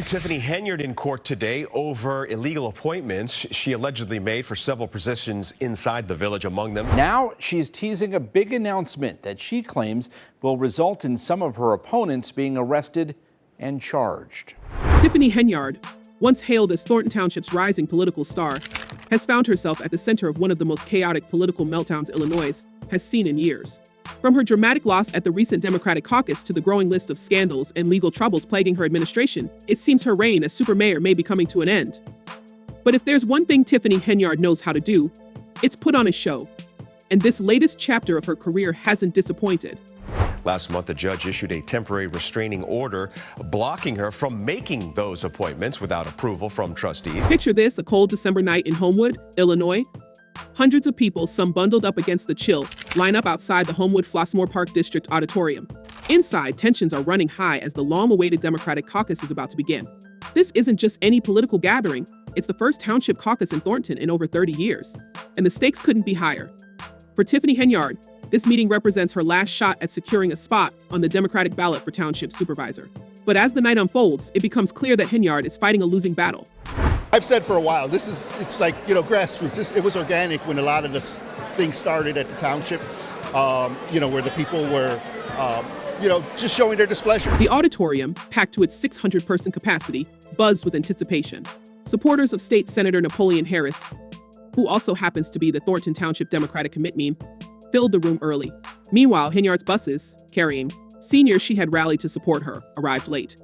Tiffany Henyard in court today over illegal appointments she allegedly made for several positions inside the village, among them. Now she's teasing a big announcement that she claims will result in some of her opponents being arrested and charged. Tiffany Henyard, once hailed as Thornton Township's rising political star, has found herself at the center of one of the most chaotic political meltdowns Illinois has seen in years. From her dramatic loss at the recent Democratic caucus to the growing list of scandals and legal troubles plaguing her administration, it seems her reign as supermayor may be coming to an end. But if there's one thing Tiffany Henyard knows how to do, it's put on a show. And this latest chapter of her career hasn't disappointed. Last month, the judge issued a temporary restraining order blocking her from making those appointments without approval from trustees. Picture this, a cold December night in Homewood, Illinois. Hundreds of people, some bundled up against the chill, line up outside the Homewood Flossmoor Park District Auditorium. Inside, tensions are running high as the long-awaited Democratic caucus is about to begin. This isn't just any political gathering, it's the first township caucus in Thornton in over 30 years. And the stakes couldn't be higher. For Tiffany Henyard, this meeting represents her last shot at securing a spot on the Democratic ballot for township supervisor. But as the night unfolds, it becomes clear that Henyard is fighting a losing battle. I've said for a while, it's like, grassroots. It was organic when a lot of this things started at the township, where the people were, just showing their displeasure. The auditorium, packed to its 600-person capacity, buzzed with anticipation. Supporters of State Senator Napoleon Harris, who also happens to be the Thornton Township Democratic committee, filled the room early. Meanwhile, Henyard's buses, carrying seniors she had rallied to support her, arrived late.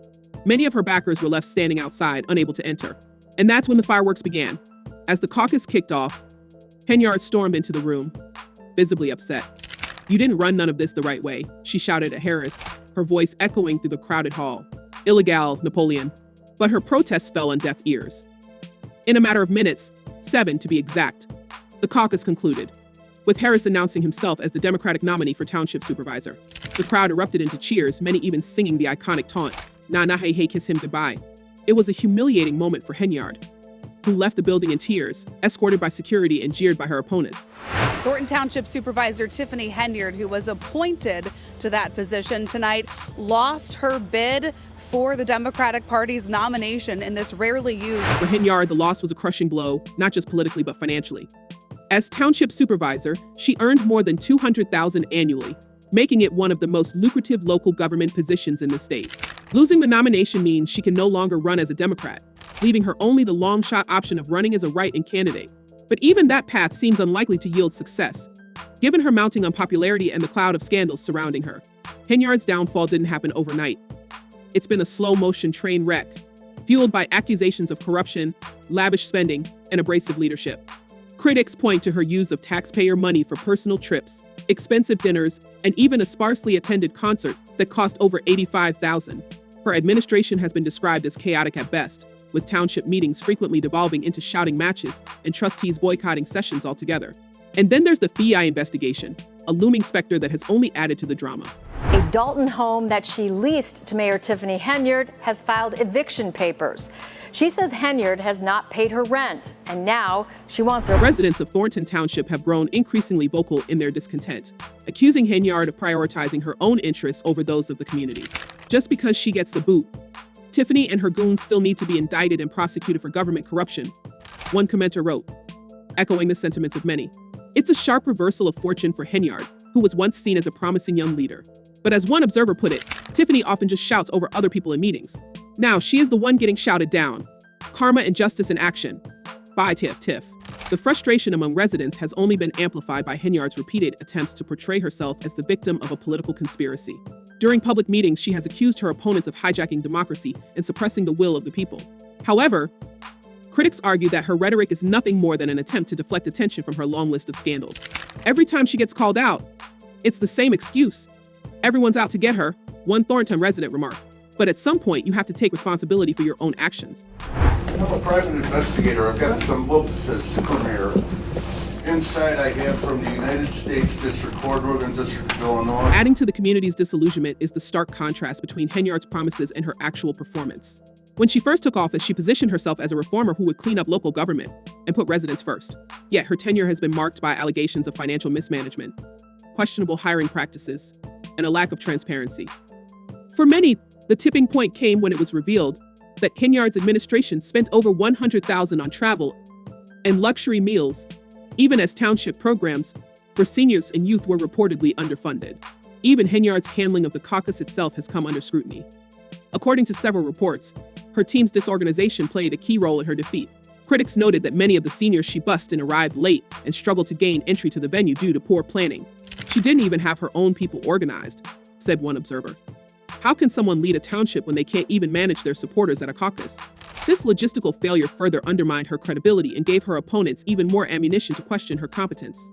Many of her backers were left standing outside, unable to enter. And that's when the fireworks began. As the caucus kicked off, Henyard stormed into the room, visibly upset. "You didn't run none of this the right way," she shouted at Harris, her voice echoing through the crowded hall. "Illegal, Napoleon." But her protests fell on deaf ears. In a matter of minutes, 7 to be exact, the caucus concluded, with Harris announcing himself as the Democratic nominee for township supervisor. The crowd erupted into cheers, many even singing the iconic taunt, "Nah, nah, hey, hey, kiss him goodbye." It was a humiliating moment for Henyard, who left the building in tears, escorted by security and jeered by her opponents. Thornton Township Supervisor Tiffany Henyard, who was appointed to that position tonight, lost her bid for the Democratic Party's nomination in this rarely used. For Henyard, the loss was a crushing blow, not just politically, but financially. As township supervisor, she earned more than $200,000 annually, making it one of the most lucrative local government positions in the state. Losing the nomination means she can no longer run as a Democrat, leaving her only the long shot option of running as a write-in candidate. But even that path seems unlikely to yield success, given her mounting unpopularity and the cloud of scandals surrounding her. Henyard's downfall didn't happen overnight. It's been a slow-motion train wreck, fueled by accusations of corruption, lavish spending, and abrasive leadership. Critics point to her use of taxpayer money for personal trips, expensive dinners, and even a sparsely attended concert that cost over $85,000. Her administration has been described as chaotic at best, with township meetings frequently devolving into shouting matches and trustees boycotting sessions altogether. And then there's the FBI investigation, a looming specter that has only added to the drama. A Dolton home that she leased to Mayor Tiffany Henyard has filed eviction papers. She says Henyard has not paid her rent, and now she wants her. Residents of Thornton Township have grown increasingly vocal in their discontent, accusing Henyard of prioritizing her own interests over those of the community. Just because she gets the boot, Tiffany and her goons still need to be indicted and prosecuted for government corruption, one commenter wrote, echoing the sentiments of many. It's a sharp reversal of fortune for Henyard, who was once seen as a promising young leader. But as one observer put it, Tiffany often just shouts over other people in meetings. Now she is the one getting shouted down. Karma and justice in action. Bye, Tiff. The frustration among residents has only been amplified by Henyard's repeated attempts to portray herself as the victim of a political conspiracy. During public meetings, she has accused her opponents of hijacking democracy and suppressing the will of the people. However, critics argue that her rhetoric is nothing more than an attempt to deflect attention from her long list of scandals. Every time she gets called out, it's the same excuse. Everyone's out to get her, one Thornton resident remarked. But at some point, you have to take responsibility for your own actions. I'm a private investigator. I've got some book that says supermayor. Inside I have from the United States District Court, Northern District of Illinois. Adding to the community's disillusionment is the stark contrast between Henyard's promises and her actual performance. When she first took office, she positioned herself as a reformer who would clean up local government and put residents first. Yet her tenure has been marked by allegations of financial mismanagement, questionable hiring practices, and a lack of transparency. For many, the tipping point came when it was revealed that Henyard's administration spent over $100,000 on travel and luxury meals, even as township programs for seniors and youth were reportedly underfunded. Even Henyard's handling of the caucus itself has come under scrutiny. According to several reports, her team's disorganization played a key role in her defeat. Critics noted that many of the seniors she bussed in arrived late and struggled to gain entry to the venue due to poor planning. She didn't even have her own people organized, said one observer. How can someone lead a township when they can't even manage their supporters at a caucus? This logistical failure further undermined her credibility and gave her opponents even more ammunition to question her competence.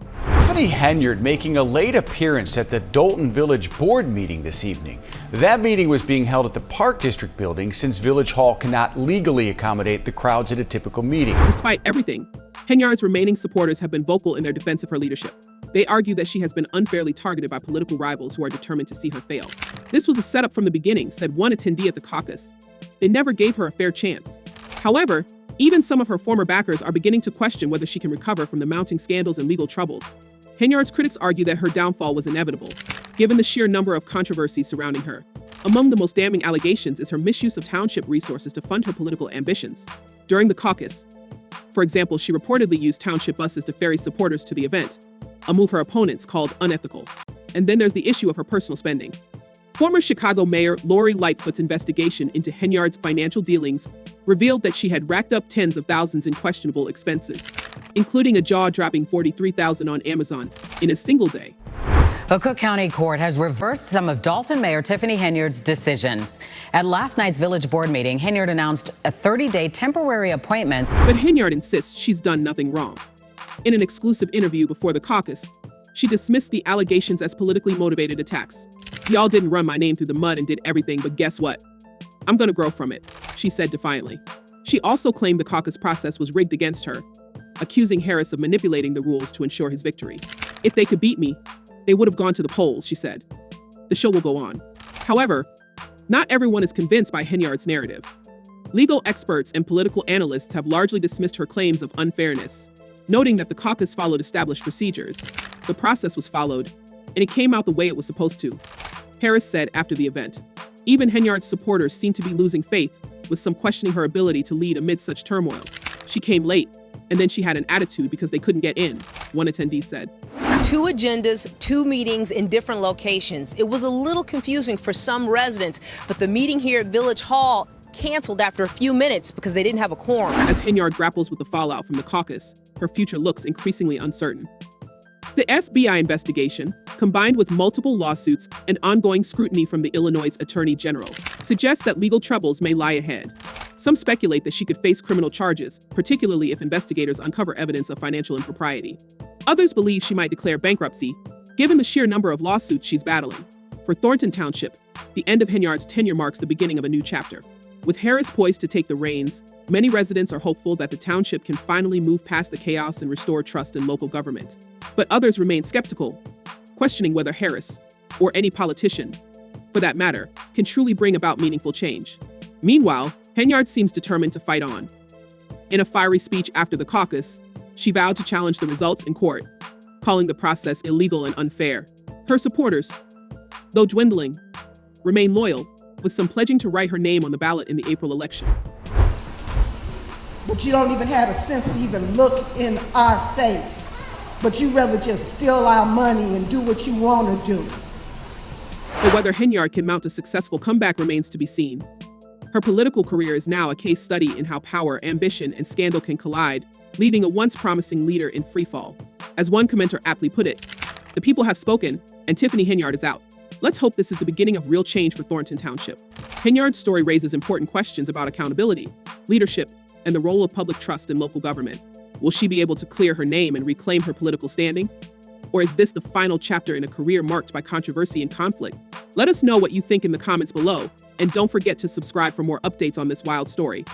Tiffany Henyard making a late appearance at the Dolton Village Board meeting this evening. That meeting was being held at the Park District building since Village Hall cannot legally accommodate the crowds at a typical meeting. Despite everything, Henyard's remaining supporters have been vocal in their defense of her leadership. They argue that she has been unfairly targeted by political rivals who are determined to see her fail. This was a setup from the beginning, said one attendee at the caucus. They never gave her a fair chance. However, even some of her former backers are beginning to question whether she can recover from the mounting scandals and legal troubles. Henyard's critics argue that her downfall was inevitable, given the sheer number of controversies surrounding her. Among the most damning allegations is her misuse of township resources to fund her political ambitions. During the caucus, for example, she reportedly used township buses to ferry supporters to the event, a move her opponents called unethical. And then there's the issue of her personal spending. Former Chicago Mayor Lori Lightfoot's investigation into Henyard's financial dealings revealed that she had racked up tens of thousands in questionable expenses, including a jaw-dropping $43,000 on Amazon in a single day. A Cook County court has reversed some of Dolton Mayor Tiffany Henyard's decisions. At last night's village board meeting, Henyard announced a 30-day temporary appointment. But Henyard insists she's done nothing wrong. In an exclusive interview before the caucus, she dismissed the allegations as politically motivated attacks. Y'all didn't run my name through the mud and did everything, but guess what? I'm gonna grow from it, she said defiantly. She also claimed the caucus process was rigged against her, accusing Harris of manipulating the rules to ensure his victory. If they could beat me, they would have gone to the polls, she said. The show will go on. However, not everyone is convinced by Henyard's narrative. Legal experts and political analysts have largely dismissed her claims of unfairness, noting that the caucus followed established procedures. The process was followed, and it came out the way it was supposed to, Harris said after the event. Even Henyard's supporters seem to be losing faith, with some questioning her ability to lead amid such turmoil. She came late, and then she had an attitude because they couldn't get in, one attendee said. 2 agendas, 2 meetings in different locations. It was a little confusing for some residents, but the meeting here at Village Hall canceled after a few minutes because they didn't have a quorum. As Henyard grapples with the fallout from the caucus, her future looks increasingly uncertain. The FBI investigation, combined with multiple lawsuits and ongoing scrutiny from the Illinois Attorney General, suggests that legal troubles may lie ahead. Some speculate that she could face criminal charges, particularly if investigators uncover evidence of financial impropriety. Others believe she might declare bankruptcy, given the sheer number of lawsuits she's battling. For Thornton Township, the end of Henyard's tenure marks the beginning of a new chapter. With Harris poised to take the reins, many residents are hopeful that the township can finally move past the chaos and restore trust in local government. But others remain skeptical, questioning whether Harris, or any politician, for that matter, can truly bring about meaningful change. Meanwhile, Henyard seems determined to fight on. In a fiery speech after the caucus, she vowed to challenge the results in court, calling the process illegal and unfair. Her supporters, though dwindling, remain loyal, with some pledging to write her name on the ballot in the April election. But you don't even have a sense to even look in our face. But you rather just steal our money and do what you want to do. But whether Henyard can mount a successful comeback remains to be seen. Her political career is now a case study in how power, ambition, and scandal can collide, leaving a once promising leader in freefall. As one commenter aptly put it, the people have spoken, and Tiffany Henyard is out. Let's hope this is the beginning of real change for Thornton Township. Henyard's story raises important questions about accountability, leadership, and the role of public trust in local government. Will she be able to clear her name and reclaim her political standing? Or is this the final chapter in a career marked by controversy and conflict? Let us know what you think in the comments below, and don't forget to subscribe for more updates on this wild story.